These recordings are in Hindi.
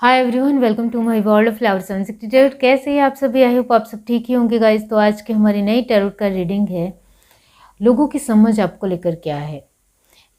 Hi everyone, welcome to my world of flower 762। कैसे हैं आप सभी? आई होप आप सब ठीक ही होंगे गाइस। तो आज की हमारी नई टैरोट का रीडिंग है, लोगों की समझ आपको लेकर क्या है।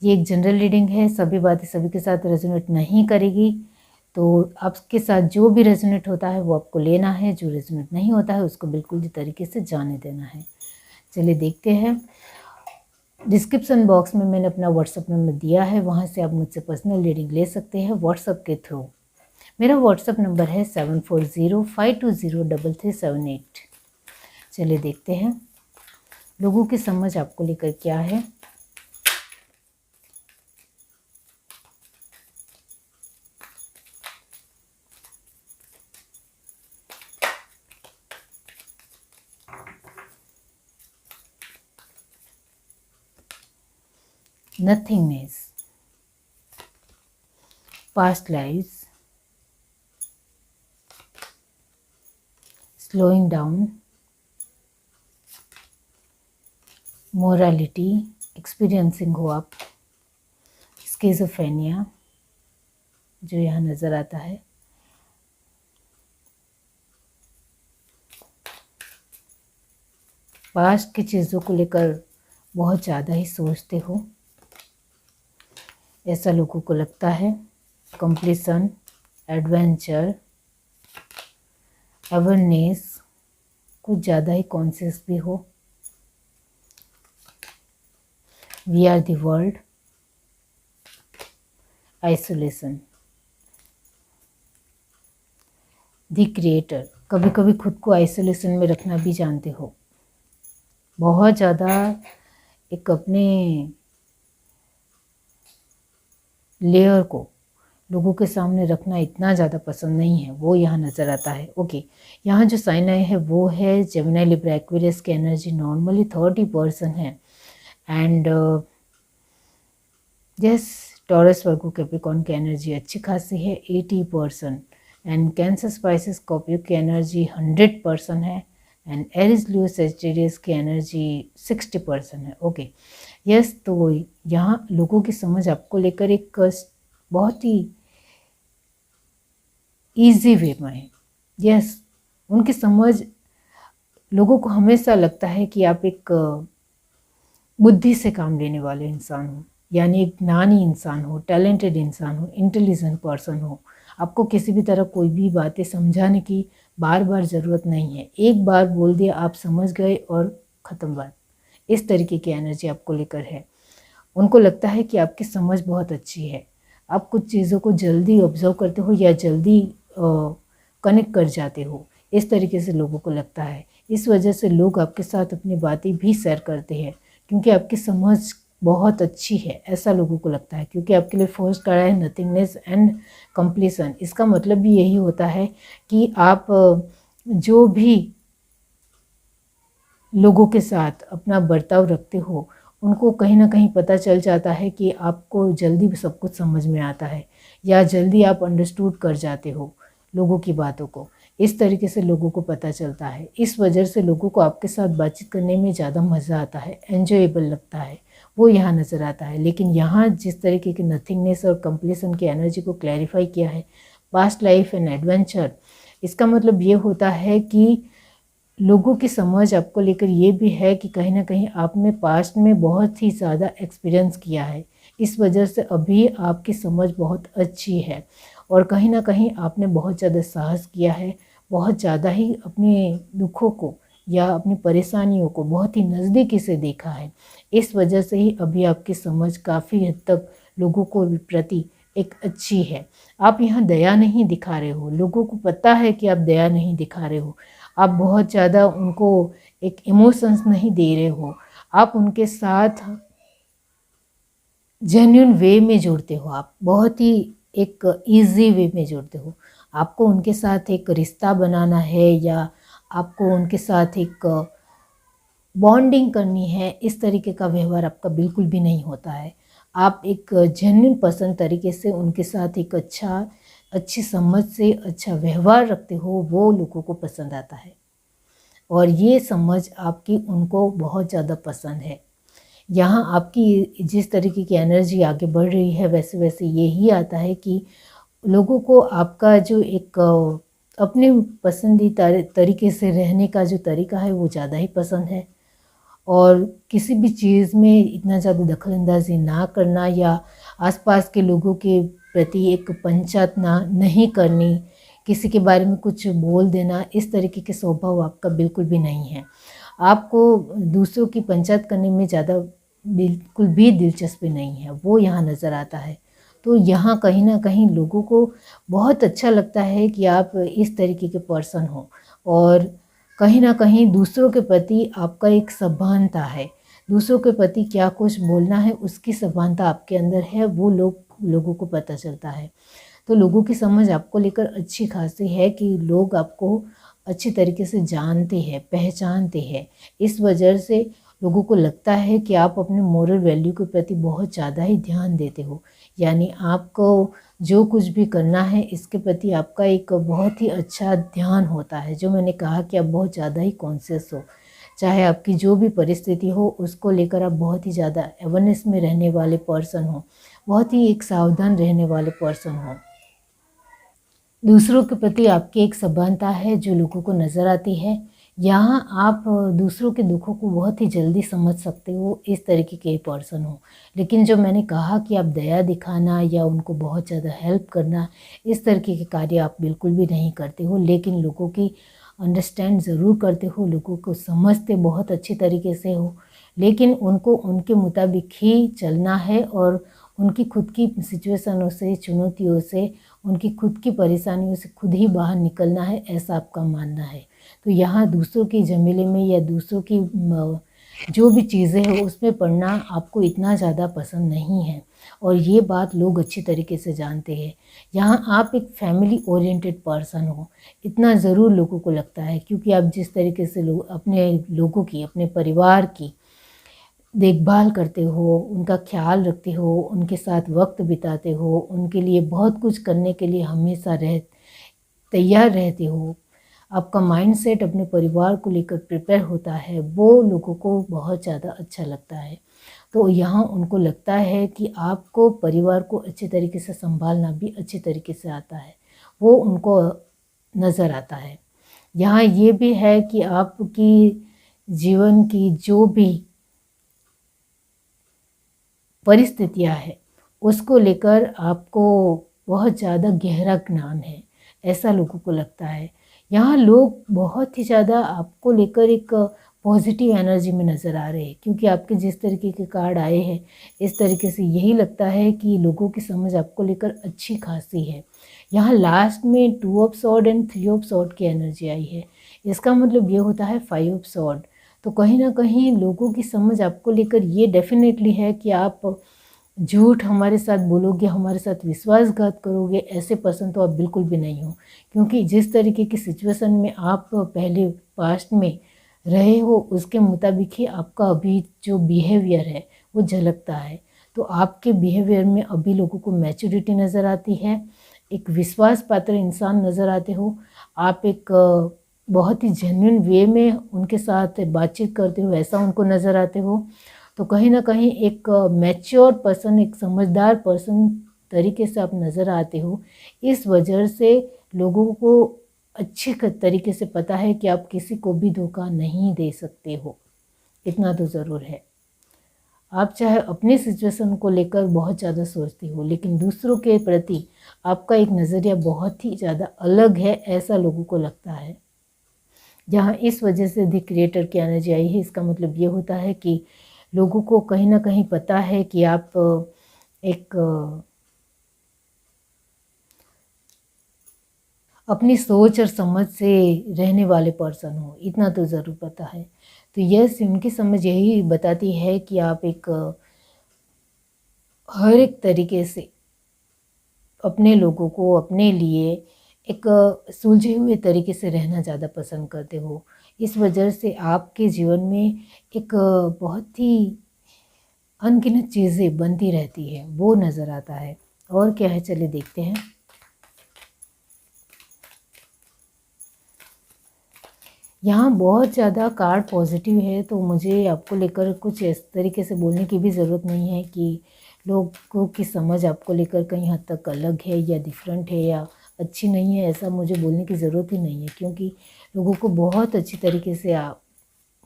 ये एक जनरल रीडिंग है, सभी बातें सभी के साथ रेजोनेट नहीं करेगी। तो आपके साथ जो भी रेजोनेट होता है वो आपको लेना है, जो रेजोनेट नहीं होता है उसको बिल्कुल भी तरीके से जाने देना है। चलिए देखते हैं। डिस्क्रिप्शन बॉक्स में मैंने अपना व्हाट्सअप नंबर दिया है, वहाँ से आप मुझसे पर्सनल रीडिंग ले सकते हैं व्हाट्सअप के थ्रू। मेरा व्हाट्सअप नंबर है 7405203378। चलिए देखते हैं लोगों की समझ आपको लेकर क्या है। Nothingness, past lives, slowing down, morality, experiencing हो आप, स्किज़ोफ्रेनिया जो यहाँ नज़र आता है, पास्ट की चीज़ों को लेकर बहुत ज़्यादा ही सोचते हो, ऐसा लोगों को लगता है। कंप्लीशन, एडवेंचर, अवेयरनेस, कुछ ज़्यादा ही कॉन्शियस भी हो। We are the world, isolation, the creator, कभी कभी खुद को आइसोलेशन में रखना भी जानते हो। बहुत ज़्यादा एक अपने लेयर को लोगों के सामने रखना इतना ज़्यादा पसंद नहीं है, वो यहाँ नज़र आता है। ओके, यहाँ जो साइन आए हैं वो है जेमिनी, लिब्रा, एक्वेरियस की एनर्जी नॉर्मली 30% है। And yes, taurus, Virgo, Capricorn की एनर्जी अच्छी खासी है 80%। एंड कैंसर, स्पाइसेस, स्कॉर्पियो की एनर्जी 100% है। एंड एरिस, लियो, सेजिटेरियस की एनर्जी 60% है। ओके यस, तो यहाँ लोगों की समझ आपको लेकर एक बहुत ही ईजी वे में है। यस, उनकी समझ, लोगों को हमेशा लगता है कि आप एक बुद्धि से काम लेने वाले इंसान हो, यानी एक ज्ञानी इंसान हो, टैलेंटेड इंसान हो, इंटेलिजेंट पर्सन हो। आपको किसी भी तरह कोई भी बातें समझाने की बार बार ज़रूरत नहीं है, एक बार बोल दिया आप समझ गए और ख़त्म बात। इस तरीके की एनर्जी आपको लेकर है। उनको लगता है कि आपकी समझ बहुत अच्छी है, आप कुछ चीज़ों को जल्दी ऑब्जर्व करते हो या जल्दी कनेक्ट कर जाते हो, इस तरीके से लोगों को लगता है। इस वजह से लोग आपके साथ अपनी बातें भी शेयर करते हैं, क्योंकि आपकी समझ बहुत अच्छी है, ऐसा लोगों को लगता है। क्योंकि आपके लिए फर्स्ट कार्ड है नथिंगनेस एंड कंप्लीशन। इसका मतलब भी यही होता है कि आप जो भी लोगों के साथ अपना बर्ताव रखते हो, उनको कहीं ना कहीं पता चल जाता है कि आपको जल्दी सब कुछ समझ में आता है, या जल्दी आप अंडरस्टूड कर जाते हो लोगों की बातों को। इस तरीके से लोगों को पता चलता है। इस वजह से लोगों को आपके साथ बातचीत करने में ज़्यादा मज़ा आता है, एन्जॉयबल लगता है, वो यहाँ नज़र आता है। लेकिन यहाँ जिस तरीके की नथिंगनेस और कंप्लीशन की एनर्जी को क्लैरिफाई किया है, पास्ट लाइफ एंड एडवेंचर, इसका मतलब ये होता है कि लोगों की समझ आपको लेकर ये भी है कि कहीं ना कहीं आपने पास्ट में बहुत ही ज़्यादा एक्सपीरियंस किया है, इस वजह से अभी आपकी समझ बहुत अच्छी है। और कहीं ना कहीं आपने बहुत ज़्यादा साहस किया है, बहुत ज़्यादा ही अपने दुखों को या अपनी परेशानियों को बहुत ही नज़दीकी से देखा है। इस वजह से ही अभी आपकी समझ काफ़ी हद तक लोगों को प्रति एक अच्छी है। आप यहाँ दया नहीं दिखा रहे हो, लोगों को पता है कि आप दया नहीं दिखा रहे हो, आप बहुत ज़्यादा उनको एक इमोशंस नहीं दे रहे हो, आप उनके साथ जेन्युइन वे में जुड़ते हो, आप बहुत ही एक इजी वे में जुड़ते हो। आपको उनके साथ एक रिश्ता बनाना है या आपको उनके साथ एक बॉन्डिंग करनी है, इस तरीके का व्यवहार आपका बिल्कुल भी नहीं होता है। आप एक जेन्युइन पर्सन तरीके से उनके साथ एक अच्छी समझ से अच्छा व्यवहार रखते हो, वो लोगों को पसंद आता है। और ये समझ आपकी उनको बहुत ज़्यादा पसंद है। यहाँ आपकी जिस तरीके की एनर्जी आगे बढ़ रही है, वैसे वैसे यही आता है कि लोगों को आपका जो एक अपने पसंदीदा तरीके से रहने का जो तरीका है वो ज़्यादा ही पसंद है। और किसी भी चीज़ में इतना ज़्यादा दखल-अंदाज़ी ना करना या आसपास के लोगों के प्रति एक पंचायत ना नहीं करनी, किसी के बारे में कुछ बोल देना, इस तरीके के स्वभाव आपका बिल्कुल भी नहीं है। आपको दूसरों की पंचायत करने में ज़्यादा बिल्कुल भी दिलचस्पी नहीं है, वो यहाँ नज़र आता है। तो यहाँ कहीं न कहीं लोगों को बहुत अच्छा लगता है कि आप इस तरीके के पर्सन हो और कहीं न कहीं दूसरों के प्रति आपका एक सभानता है। दूसरों के प्रति क्या कुछ बोलना है उसकी सभानता आपके अंदर है, वो लोगों को पता चलता है। तो लोगों की समझ आपको लेकर अच्छी खासी है कि लोग आपको अच्छी तरीके से जानते हैं, पहचानते हैं। इस वजह से लोगों को लगता है कि आप अपने मोरल वैल्यू के प्रति बहुत ज़्यादा ही ध्यान देते हो। यानी आपको जो कुछ भी करना है इसके प्रति आपका एक बहुत ही अच्छा ध्यान होता है। जो मैंने कहा कि आप बहुत ज़्यादा ही कॉन्शियस हो। चाहे आपकी जो भी परिस्थिति हो उसको लेकर आप बहुत ही ज़्यादा अवेयरनेस में रहने वाले पर्सन हो। बहुत ही एक सावधान रहने वाले पर्सन हो। दूसरों के प्रति आपकी एक सभानता है जो लोगों को नज़र आती है। यहाँ आप दूसरों के दुखों को बहुत ही जल्दी समझ सकते हो, इस तरीके के पर्सन हो। लेकिन जो मैंने कहा कि आप दया दिखाना या उनको बहुत ज़्यादा हेल्प करना, इस तरीके के कार्य आप बिल्कुल भी नहीं करते हो। लेकिन लोगों की अंडरस्टैंड ज़रूर करते हो, लोगों को समझते बहुत अच्छी तरीके से हो। लेकिन उनको उनके मुताबिक ही चलना है और उनकी खुद की सिचुएशनों से, चुनौतियों से, उनकी खुद की परेशानियों से खुद ही बाहर निकलना है, ऐसा आपका मानना है। तो यहाँ दूसरों के झमेले में या दूसरों की जो भी चीज़ें हैं उसमें पढ़ना आपको इतना ज़्यादा पसंद नहीं है और ये बात लोग अच्छी तरीके से जानते हैं। यहाँ आप एक फैमिली ओरिएंटेड पर्सन हो, इतना ज़रूर लोगों को लगता है क्योंकि आप जिस तरीके से अपने लोगों की, अपने परिवार की देखभाल करते हो, उनका ख़्याल रखते हो, उनके साथ वक़्त बिताते हो, उनके लिए बहुत कुछ करने के लिए हमेशा तैयार रहते हो। आपका माइंडसेट अपने परिवार को लेकर प्रिपेयर होता है, वो लोगों को बहुत ज़्यादा अच्छा लगता है। तो यहाँ उनको लगता है कि आपको परिवार को अच्छे तरीके से सँभालना भी अच्छे तरीके से आता है, वो उनको नज़र आता है। यहाँ ये भी है कि आपकी जीवन की जो भी परिस्थितियाँ हैं, उसको लेकर आपको बहुत ज़्यादा गहरा ज्ञान है, ऐसा लोगों को लगता है। यहाँ लोग बहुत ही ज़्यादा आपको लेकर एक पॉजिटिव एनर्जी में नज़र आ रहे हैं क्योंकि आपके जिस तरीके के कार्ड आए हैं, इस तरीके से यही लगता है कि लोगों की समझ आपको लेकर अच्छी खासी है। यहाँ लास्ट में 2 of sword and 3 of sword की एनर्जी आई है। इसका मतलब ये होता है 5 ऑफ सॉर्ड। तो कहीं न कहीं लोगों की समझ आपको लेकर ये डेफ़िनेटली है कि आप झूठ हमारे साथ बोलोगे, हमारे साथ विश्वासघात करोगे, ऐसे पर्सन तो आप बिल्कुल भी नहीं हो। क्योंकि जिस तरीके की सिचुएशन में आप पहले पास्ट में रहे हो, उसके मुताबिक ही आपका अभी जो बिहेवियर है, वो झलकता है। तो आपके बिहेवियर में अभी लोगों को मैच्योरिटी नज़र आती है, एक विश्वास पात्र इंसान नज़र आते हो। आप एक बहुत ही जेन्युइन वे में उनके साथ बातचीत करते हो, ऐसा उनको नज़र आते हो। तो कहीं न कहीं एक मैच्योर पर्सन, एक समझदार पर्सन तरीके से आप नज़र आते हो। इस वजह से लोगों को अच्छे तरीके से पता है कि आप किसी को भी धोखा नहीं दे सकते हो, इतना तो ज़रूर है। आप चाहे अपनी सिचुएशन को लेकर बहुत ज़्यादा सोचते हो, लेकिन दूसरों के प्रति आपका एक नज़रिया बहुत ही ज़्यादा अलग है, ऐसा लोगों को लगता है। जहाँ इस वजह से द क्रिएटर की एनर्जी आई है, इसका मतलब ये होता है कि लोगों को कहीं न कहीं पता है कि आप एक अपनी सोच और समझ से रहने वाले पर्सन हो, इतना तो ज़रूर पता है। तो यस, उनकी समझ यही बताती है कि आप एक हर एक तरीके से अपने लोगों को अपने लिए एक सुलझे हुए तरीके से रहना ज़्यादा पसंद करते हो। इस वजह से आपके जीवन में एक बहुत ही अनगिनत चीज़ें बनती रहती है, वो नज़र आता है। और क्या है, चलिए देखते हैं। यहाँ बहुत ज़्यादा कार्ड पॉजिटिव है, तो मुझे आपको लेकर कुछ इस तरीके से बोलने की भी ज़रूरत नहीं है कि लोगों की समझ आपको लेकर कहीं हद तक अलग है या डिफरेंट है या अच्छी नहीं है, ऐसा मुझे बोलने की ज़रूरत ही नहीं है, क्योंकि लोगों को बहुत अच्छी तरीके से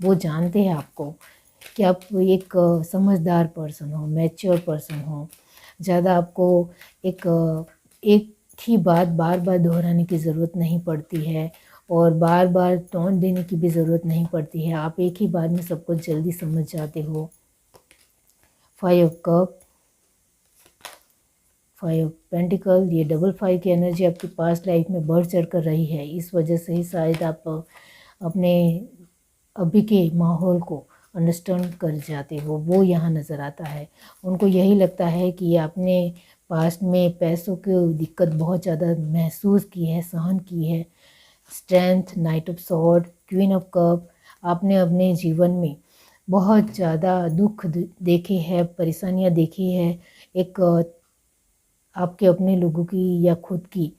वो जानते हैं आपको कि आप एक समझदार पर्सन हो, मैच्योर पर्सन हो। ज़्यादा आपको एक ही बात बार बार दोहराने की ज़रूरत नहीं पड़ती है और बार बार टोन देने की भी ज़रूरत नहीं पड़ती है। आप एक ही बार में सब कुछ जल्दी समझ जाते हो। 5 ऑफ कप, 5 ऑफ पेंटिकल, ये डबल 5 की एनर्जी आपकी पास्ट लाइफ में बढ़ चढ़ कर रही है। इस वजह से ही शायद आप अपने अभी के माहौल को अंडरस्टैंड कर जाते हो, वो यहाँ नज़र आता है। उनको यही लगता है कि आपने पास्ट में पैसों की दिक्कत बहुत ज़्यादा महसूस की है, सहन की है। Strength, night of sword, queen of cup, आपने अपने जीवन में बहुत ज़्यादा दुख देखे हैं, परेशानियाँ देखी है। एक आपके अपने लोगों की या खुद की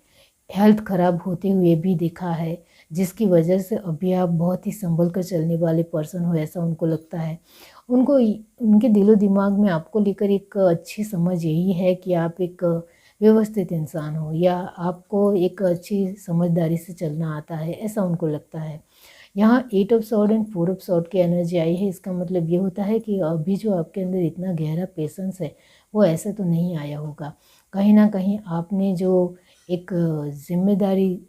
हेल्थ ख़राब होते हुए भी देखा है, जिसकी वजह से अभी आप बहुत ही संभल कर चलने वाले पर्सन हो, ऐसा उनको लगता है। उनके दिलो दिमाग में आपको लेकर एक अच्छी समझ यही है कि आप एक व्यवस्थित इंसान हो या आपको एक अच्छी समझदारी से चलना आता है, ऐसा उनको लगता है। यहाँ 8 of sword and 4 of sword की एनर्जी आई है। इसका मतलब ये होता है कि अभी जो आपके अंदर इतना गहरा पेशेंस है, वो ऐसे तो नहीं आया होगा। कहीं ना कहीं आपने जो एक जिम्मेदारी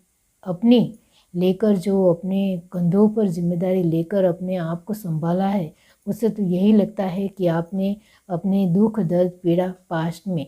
अपनी लेकर, जो अपने कंधों पर जिम्मेदारी लेकर अपने आप को संभाला है, उससे तो यही लगता है कि आपने अपने दुख दर्द पीड़ा पास्ट में,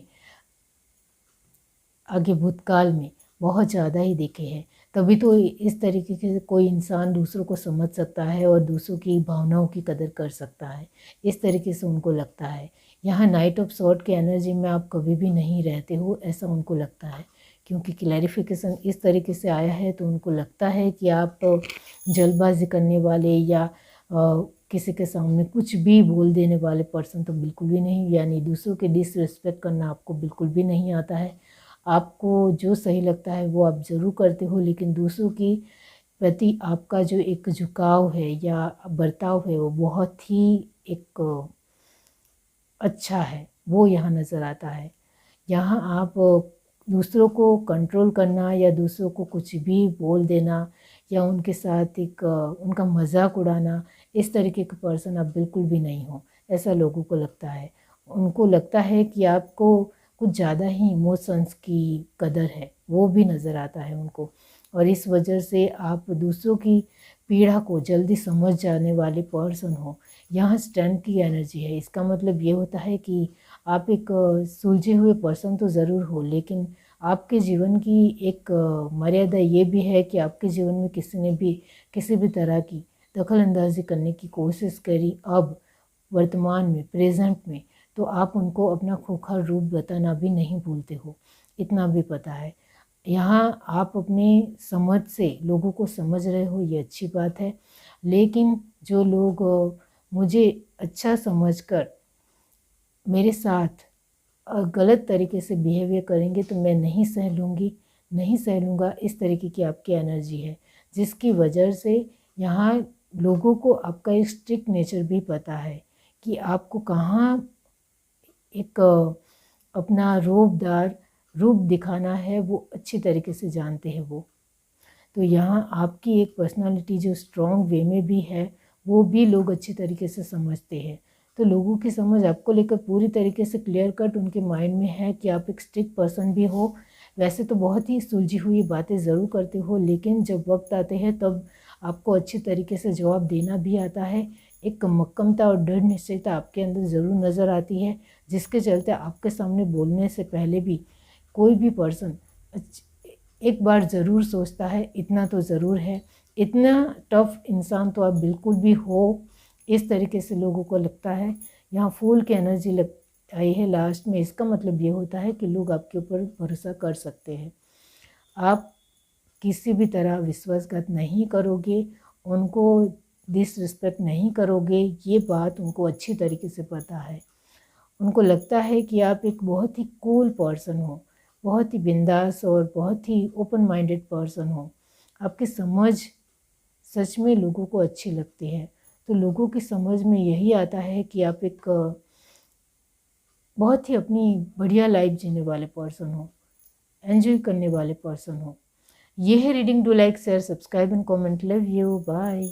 आगे भूतकाल में बहुत ज़्यादा ही देखे हैं। तभी तो इस तरीके से कोई इंसान दूसरों को समझ सकता है और दूसरों की भावनाओं की कदर कर सकता है, इस तरीके से उनको लगता है। यहाँ नाइट ऑफ सॉर्ड की एनर्जी में आप कभी भी नहीं रहते हो, ऐसा उनको लगता है, क्योंकि क्लैरिफिकेशन इस तरीके से आया है। तो उनको लगता है कि आप जल्दबाजी करने वाले या किसी के सामने कुछ भी बोल देने वाले पर्सन तो बिल्कुल भी नहीं, यानी दूसरों के डिसरिस्पेक्ट करना आपको बिल्कुल भी नहीं आता है। आपको जो सही लगता है वो आप ज़रूर करते हो, लेकिन दूसरों की प्रति आपका जो एक झुकाव है या बर्ताव है, वो बहुत ही एक अच्छा है, वो यहाँ नज़र आता है। यहाँ आप दूसरों को कंट्रोल करना या दूसरों को कुछ भी बोल देना या उनके साथ एक उनका मजाक उड़ाना, इस तरीके के पर्सन आप बिल्कुल भी नहीं हो, ऐसा लोगों को लगता है। उनको लगता है कि आपको कुछ ज़्यादा ही इमोशंस की कदर है, वो भी नज़र आता है उनको। और इस वजह से आप दूसरों की पीड़ा को जल्दी समझ जाने वाले पर्सन हो। यहाँ स्ट्रेंथ की एनर्जी है। इसका मतलब ये होता है कि आप एक सुलझे हुए पर्सन तो ज़रूर हो, लेकिन आपके जीवन की एक मर्यादा ये भी है कि आपके जीवन में किसी ने भी किसी भी तरह की दखल अंदाजी करने की कोशिश करी अब वर्तमान में, प्रेजेंट में, तो आप उनको अपना खोखला रूप बताना भी नहीं भूलते हो, इतना भी पता है। यहाँ आप अपने समझ से लोगों को समझ रहे हो, ये अच्छी बात है। लेकिन जो लोग मुझे अच्छा समझकर मेरे साथ गलत तरीके से बिहेवियर करेंगे तो मैं नहीं सह लूँगी, नहीं सह लूँगा, इस तरीके की आपकी एनर्जी है, जिसकी वजह से यहाँ लोगों को आपका एक स्ट्रिक्ट नेचर भी पता है कि आपको कहाँ एक अपना रूप दिखाना है, वो अच्छी तरीके से जानते हैं वो। तो यहाँ आपकी एक पर्सनालिटी जो स्ट्रॉन्ग वे में भी है, वो भी लोग अच्छी तरीके से समझते हैं। तो लोगों की समझ आपको लेकर पूरी तरीके से क्लियर कट उनके माइंड में है कि आप एक स्ट्रिक्ट पर्सन भी हो। वैसे तो बहुत ही सुलझी हुई बातें ज़रूर करते हो, लेकिन जब वक्त आते हैं तब आपको अच्छी तरीके से जवाब देना भी आता है। एक मक्कमता और दृढ़ निश्चयता आपके अंदर ज़रूर नज़र आती है, जिसके चलते आपके सामने बोलने से पहले भी कोई भी पर्सन एक बार ज़रूर सोचता है, इतना तो ज़रूर है। इतना टफ इंसान तो आप बिल्कुल भी हो, इस तरीके से लोगों को लगता है। यहाँ फूल की एनर्जी लग आई है लास्ट में। इसका मतलब ये होता है कि लोग आपके ऊपर भरोसा कर सकते हैं। आप किसी भी तरह विश्वासघात नहीं करोगे, उनको डिसरिस्पेक्ट नहीं करोगे, ये बात उनको अच्छी तरीके से पता है। उनको लगता है कि आप एक बहुत ही कूल पर्सन हो, बहुत ही बिंदास और बहुत ही ओपन माइंडेड पर्सन हो। आपकी समझ सच में लोगों को अच्छी लगती है। तो लोगों की समझ में यही आता है कि आप एक बहुत ही अपनी बढ़िया लाइफ जीने वाले पर्सन हो, एंजॉय करने वाले पर्सन हो। ये है reading. Do like, share, subscribe and comment. Love you, bye.